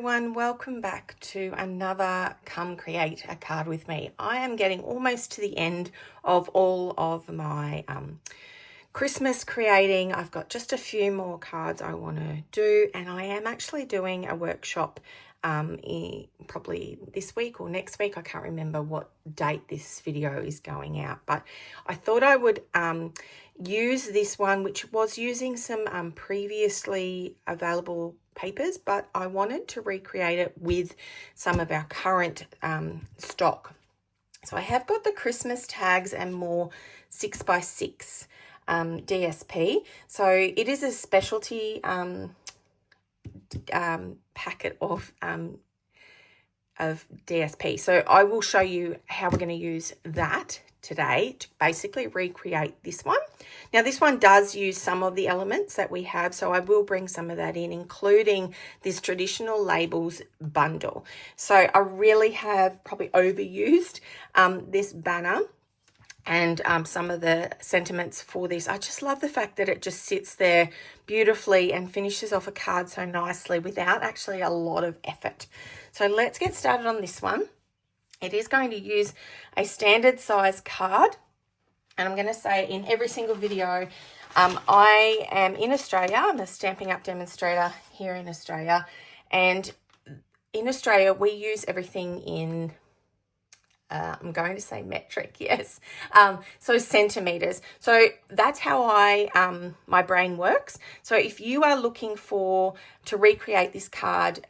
everyone, welcome back to another Come Create a Card with me. I am getting almost to the end of all of my Christmas creating. I've got just a few more cards I want to do, and I am actually doing a workshop probably this week or next week. I can't remember what date this video is going out, but I thought I would use this one, which was using some previously available papers, but I wanted to recreate it with some of our current stock. So I have got the Christmas tags and more 6x6 DSP. So it is a specialty packet of DSP. So I will show you how we're going to use that today to basically recreate this one. Now this one does use some of the elements that we have, so I will bring some of that in, including this traditional labels bundle. So I really have probably overused this banner and some of the sentiments for this. I just love the fact that it just sits there beautifully and finishes off a card so nicely without actually a lot of effort. So let's get started on this one. It is going to use a standard size card, and I'm going to say in every single video, I am in Australia. I'm a Stampin' Up demonstrator here in Australia, and in Australia we use everything in I'm going to say metric, yes. So centimeters. So that's how my brain works. So if you are looking to recreate this card,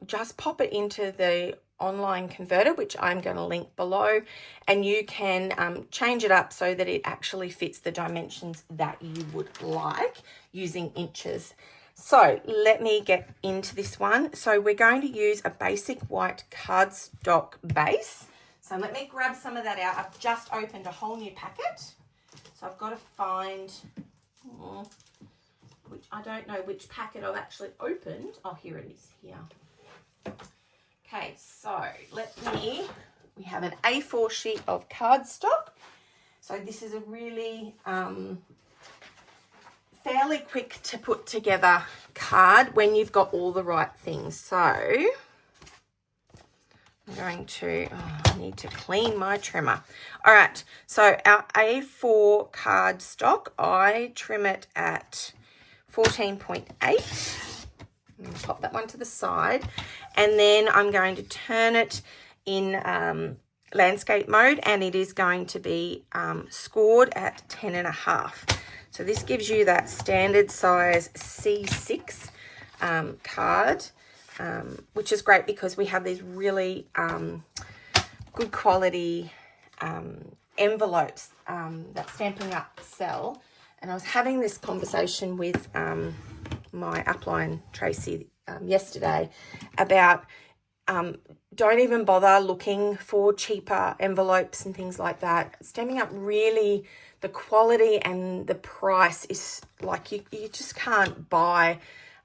just pop it into the online converter, which I'm going to link below, and you can change it up so that it actually fits the dimensions that you would like using inches. So let me get into this one. So we're going to use a basic white cardstock base. So let me grab some of that out. I've just opened a whole new packet. So I've got to find, which I don't know which packet I've actually opened. Oh, here it is, here. Okay, so we have an A4 sheet of cardstock. So this is a really fairly quick to put together card when you've got all the right things. So I'm going to, I need to clean my trimmer. All right, so our A4 cardstock, I trim it at 14.8. Pop that one to the side, and then I'm going to turn it in landscape mode, and it is going to be scored at 10.5. So this gives you that standard size C6 card, which is great because we have these really good quality envelopes that Stampin' Up sell. And I was having this conversation with my upline Tracy yesterday about don't even bother looking for cheaper envelopes and things like that. Stampin' Up really, the quality and the price is like you just can't buy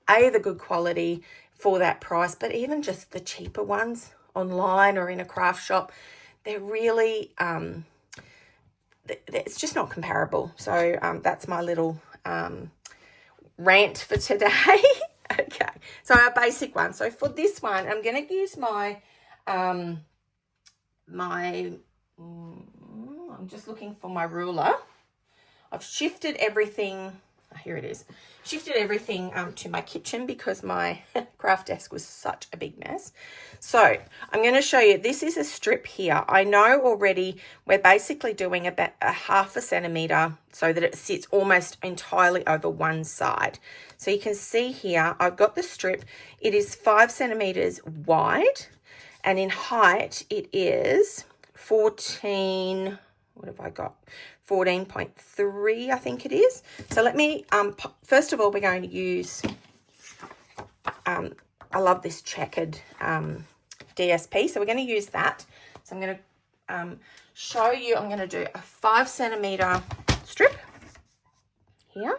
the good quality for that price, but even just the cheaper ones online or in a craft shop, they're really it's just not comparable. So that's my little rant for today. Okay, so our basic one. So for this one, I'm going to use my I'm just looking for my ruler. I've shifted everything. Here it is. Shifted everything to my kitchen because my craft desk was such a big mess. So I'm going to show you, this is a strip here. I know already we're basically doing about a 0.5 centimeter so that it sits almost entirely over one side. So you can see here, I've got the strip. It is 5 centimeters wide, and in height it is 14, what have I got? 14.3, I think it is. So let me, first of all, we're going to use, I love this checkered DSP. So we're going to use that. So I'm going to show you, I'm going to do a 5 centimeter strip here.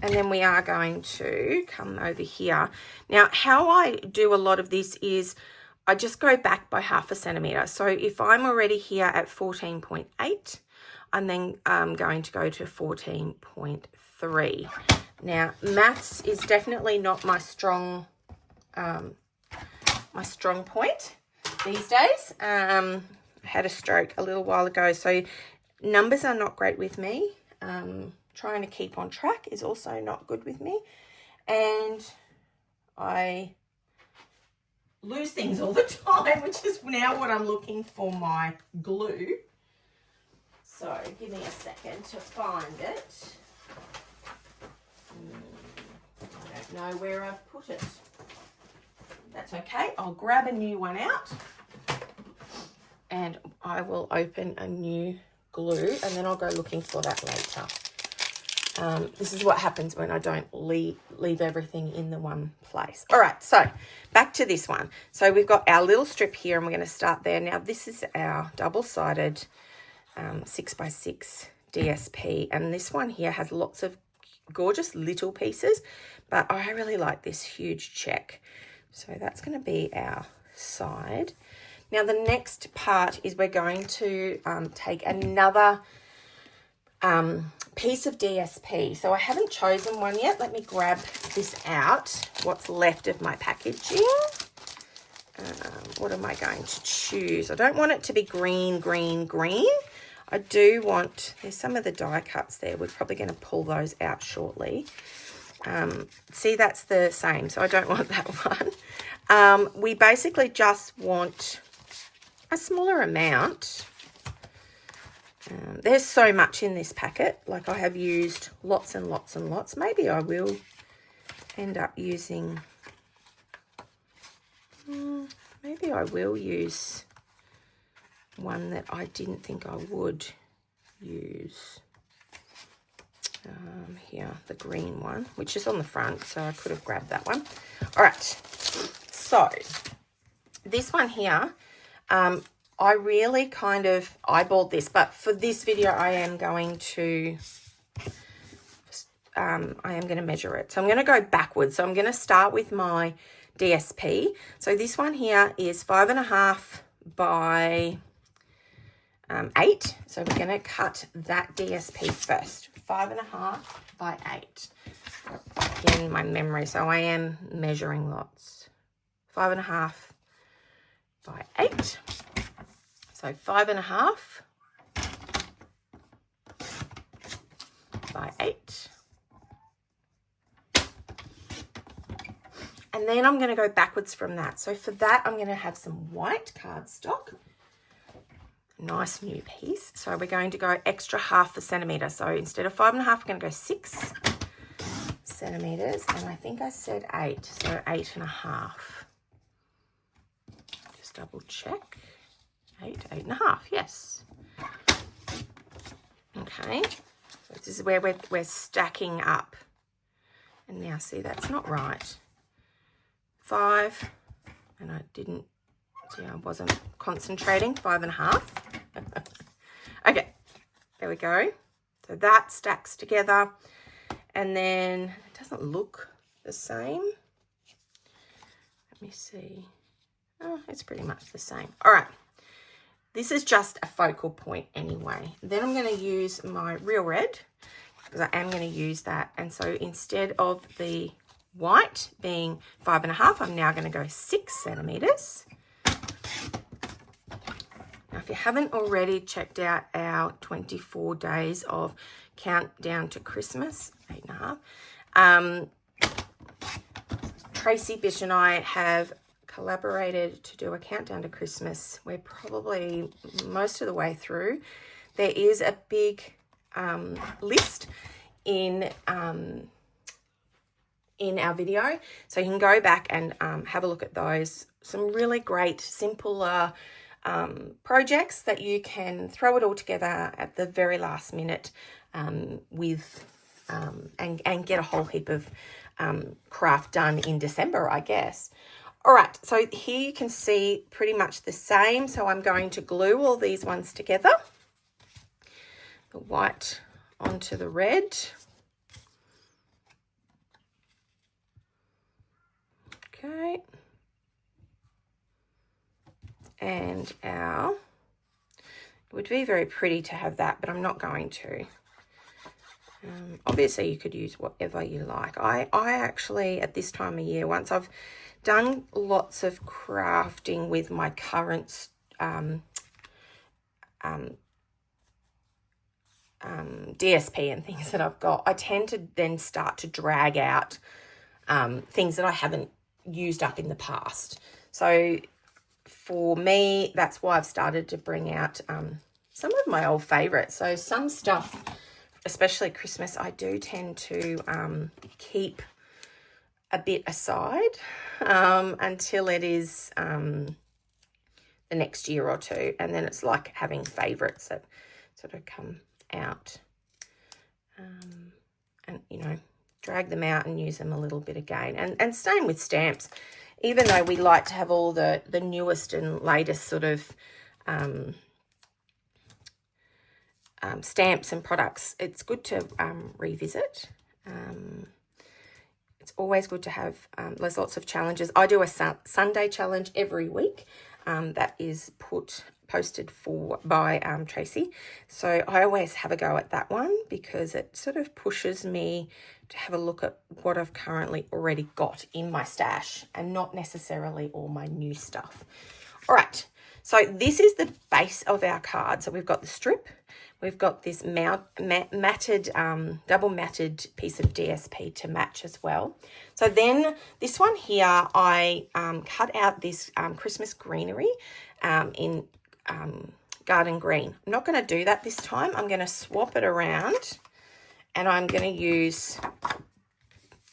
And then we are going to come over here. Now, how I do a lot of this is I just go back by 0.5 centimeter. So if I'm already here at 14.8, I'm then going to go to 14.3. Now, maths is definitely not my strong my strong point these days. I had a stroke a little while ago, so numbers are not great with me. Trying to keep on track is also not good with me, and I lose things all the time, which is now what I'm looking for my glue. So give me a second to find it. I don't know where I've put it. That's okay. I'll grab a new one out and I will open a new glue, and then I'll go looking for that later. This is what happens when I don't leave everything in the one place. All right, so back to this one. So we've got our little strip here, and we're going to start there. Now, this is our double-sided 6x6 DSP, and this one here has lots of gorgeous little pieces, but I really like this huge check. So that's going to be our side. Now, the next part is we're going to take another piece of DSP. So I haven't chosen one yet. Let me grab this out, what's left of my packaging. What am I going to choose? I don't want it to be green, green, green. I do want, there's some of the die cuts there. We're probably going to pull those out shortly. See, that's the same, so I don't want that one. We basically just want a smaller amount. There's so much in this packet. Like, I have used lots and lots and lots. Maybe I will end up using, maybe I will use one that I didn't think I would use. Here, the green one, which is on the front, so I could have grabbed that one. All right, so this one here, I really kind of eyeballed this, but for this video, I am going to measure it. So I'm going to go backwards. So I'm going to start with my DSP. So this one here is 5.5 by 8. So we're going to cut that DSP first. 5.5 by 8. Back in my memory, so I am measuring lots. 5.5 by 8. So 5.5 by 8. And then I'm going to go backwards from that. So for that, I'm going to have some white cardstock. Nice new piece. So we're going to go extra 1/2 centimetre. So instead of 5.5, we're going to go 6 centimetres. And I think I said 8, so 8.5. Just double check. 8.5, yes. Okay, so this is where we're stacking up. And now see, that's not right. 5, and I didn't, see, I wasn't concentrating. 5.5. Okay, there we go. So that stacks together, and then it doesn't look the same. Let me see. Oh, it's pretty much the same. All right. This is just a focal point anyway. Then I'm going to use my real red, because I am going to use that. And so instead of the white being 5.5, I'm now going to go 6 centimetres. Now, if you haven't already checked out our 24 days of countdown to Christmas, 8.5, Tracy, Bish and I have collaborated to do a countdown to Christmas. We're probably most of the way through. There is a big list in our video, so you can go back and have a look at those. Some really great simpler projects that you can throw it all together at the very last minute with and get a whole heap of craft done in December, I guess. All right, so here you can see pretty much the same. So I'm going to glue all these ones together. The white onto the red. Okay. And it would be very pretty to have that, but I'm not going to. Obviously, you could use whatever you like. I actually, at this time of year, once I've done lots of crafting with my current DSP and things that I've got, I tend to then start to drag out things that I haven't used up in the past. So for me, that's why I've started to bring out some of my old favorites. So some stuff, especially Christmas, I do tend to keep a bit aside until it is the next year or two, and then it's like having favorites that sort of come out, and you know, drag them out and use them a little bit again. And same with stamps, even though we like to have all the newest and latest sort of stamps and products, it's good to revisit. It's always good to have, there's lots of challenges. I do a Sunday challenge every week that is posted by Tracy. So I always have a go at that one because it sort of pushes me to have a look at what I've currently already got in my stash and not necessarily all my new stuff. All right, so this is the base of our card. So we've got the strip. We've got this matted, double matted piece of DSP to match as well. So then this one here, I cut out this Christmas greenery in garden green. I'm not going to do that this time. I'm going to swap it around, and I'm going to use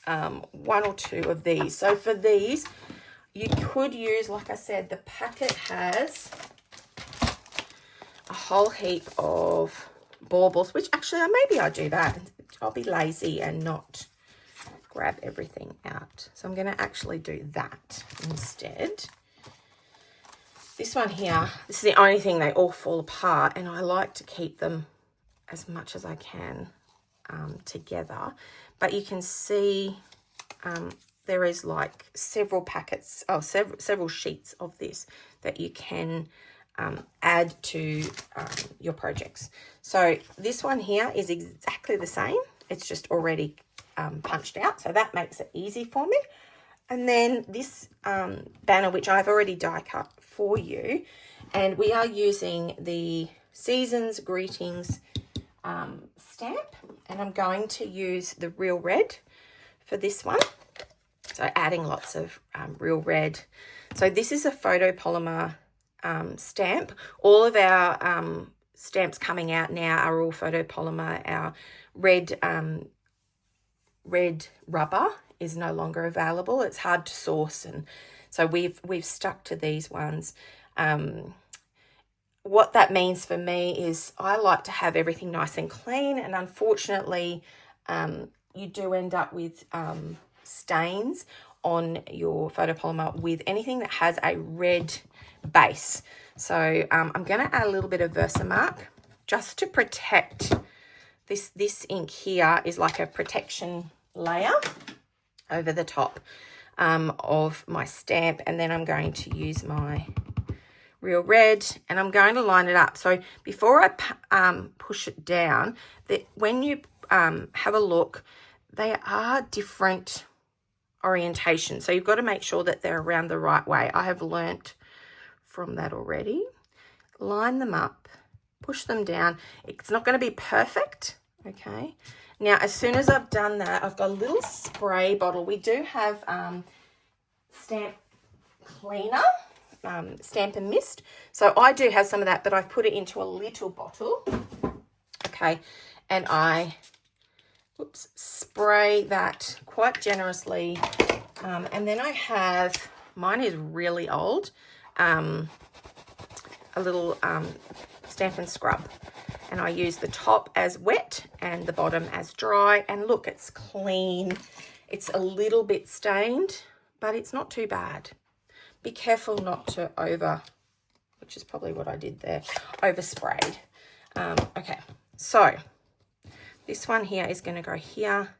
one or two of these. So for these, you could use, like I said, the packet has a whole heap of baubles, which actually maybe I'll do that. I'll be lazy and not grab everything out. So I'm going to actually do that instead. This one here, this is the only thing they all fall apart, and I like to keep them as much as I can together. But you can see there is like several packets, several sheets of this that you can add to your projects. So this one here is exactly the same. It's just already punched out, so that makes it easy for me. And then this banner, which I've already die cut for you, and we are using the Seasons Greetings stamp, and I'm going to use the real red for this one. So adding lots of real red. So this is a photopolymer stamp. All of our stamps coming out now are all photopolymer. Our red rubber is no longer available. It's hard to source, and so we've stuck to these ones. What that means for me is I like to have everything nice and clean, and unfortunately you do end up with stains on your photopolymer with anything that has a red base. So I'm going to add a little bit of Versamark just to protect this ink. Here is like a protection layer over the top of my stamp, and then I'm going to use my real red, and I'm going to line it up. So before I push it down, that when you have a look, they are different orientation, so you've got to make sure that they're around the right way. I have learnt from that already. Line them up, push them down. It's not going to be perfect, okay? Now, as soon as I've done that, I've got a little spray bottle. We do have stamp cleaner, Stampin' Mist. So I do have some of that, but I've put it into a little bottle, okay? And I spray that quite generously, and then I have, mine is really old, a little Stampin' Scrub, and I use the top as wet and the bottom as dry, and look, it's clean. It's a little bit stained, but it's not too bad. Be careful not to which is probably what I did there, oversprayed. Okay, so this one here is going to go here.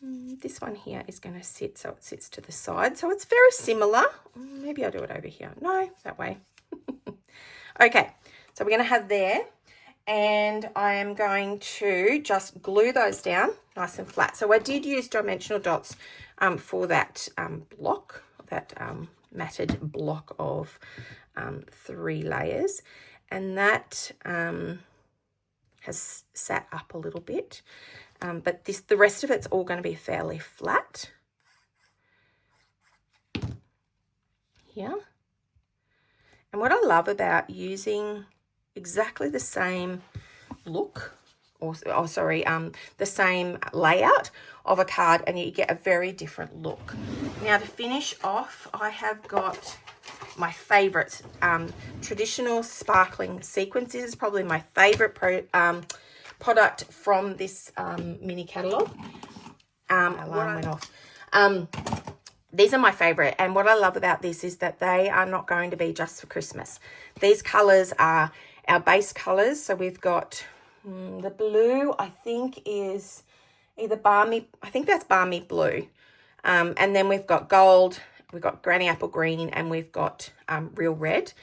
This one here is going to sit, so it sits to the side. So it's very similar. Maybe I'll do it over here. No, that way. Okay, so we're going to have there. and I am going to just glue those down nice and flat. So I did use dimensional dots for that block, that matted block of 3 layers, and that has sat up a little bit, but the rest of it's all going to be fairly flat here. And what I love about using exactly the same look, the same layout of a card, and you get a very different look. Now to finish off, I have got my favourite traditional sparkling sequins. This is probably my favourite product from this mini catalogue. Alarm went off. These are my favourite, and what I love about this is that they are not going to be just for Christmas. These colours are our base colours. So we've got the blue, I think is either balmy, I think that's balmy blue. And then we've got gold, we've got granny apple green, and we've got real red.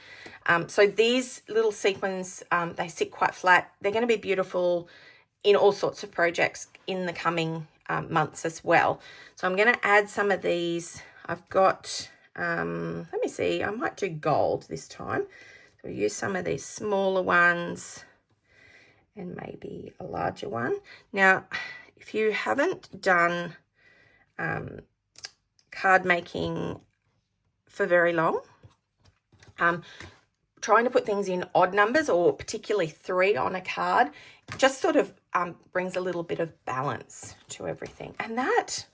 So these little sequins, they sit quite flat. They're going to be beautiful in all sorts of projects in the coming months as well. So I'm going to add some of these. I've got, let me see, I might do gold this time. So we'll use some of these smaller ones and maybe a larger one. Now, if you haven't done card making for very long, trying to put things in odd numbers, or particularly 3 on a card, just sort of brings a little bit of balance to everything. And that,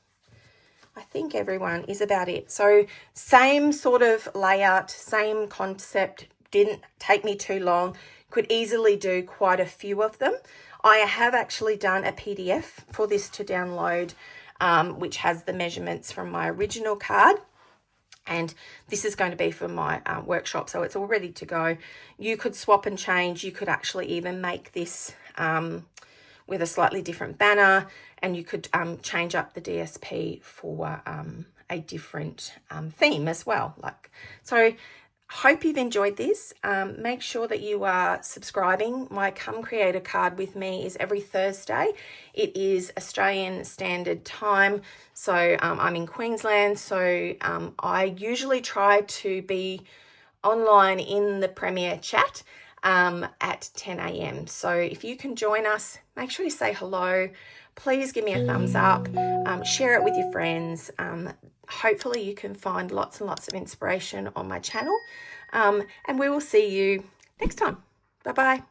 I think, everyone, is about it. So same sort of layout, same concept, didn't take me too long, could easily do quite a few of them. I have actually done a PDF for this to download, which has the measurements from my original card. And this is going to be for my workshop, so it's all ready to go. You could swap and change. You could actually even make this with a slightly different banner, and you could change up the DSP for a different theme as well. So hope you've enjoyed this. Make sure that you are subscribing. My Come Create a Card with me is every Thursday. It is Australian Standard Time. So I'm in Queensland. So I usually try to be online in the Premier chat at 10 a.m. So if you can join us, make sure you say hello. Please give me a thumbs up. Share it with your friends. Hopefully you can find lots and lots of inspiration on my channel. And we will see you next time. Bye-bye.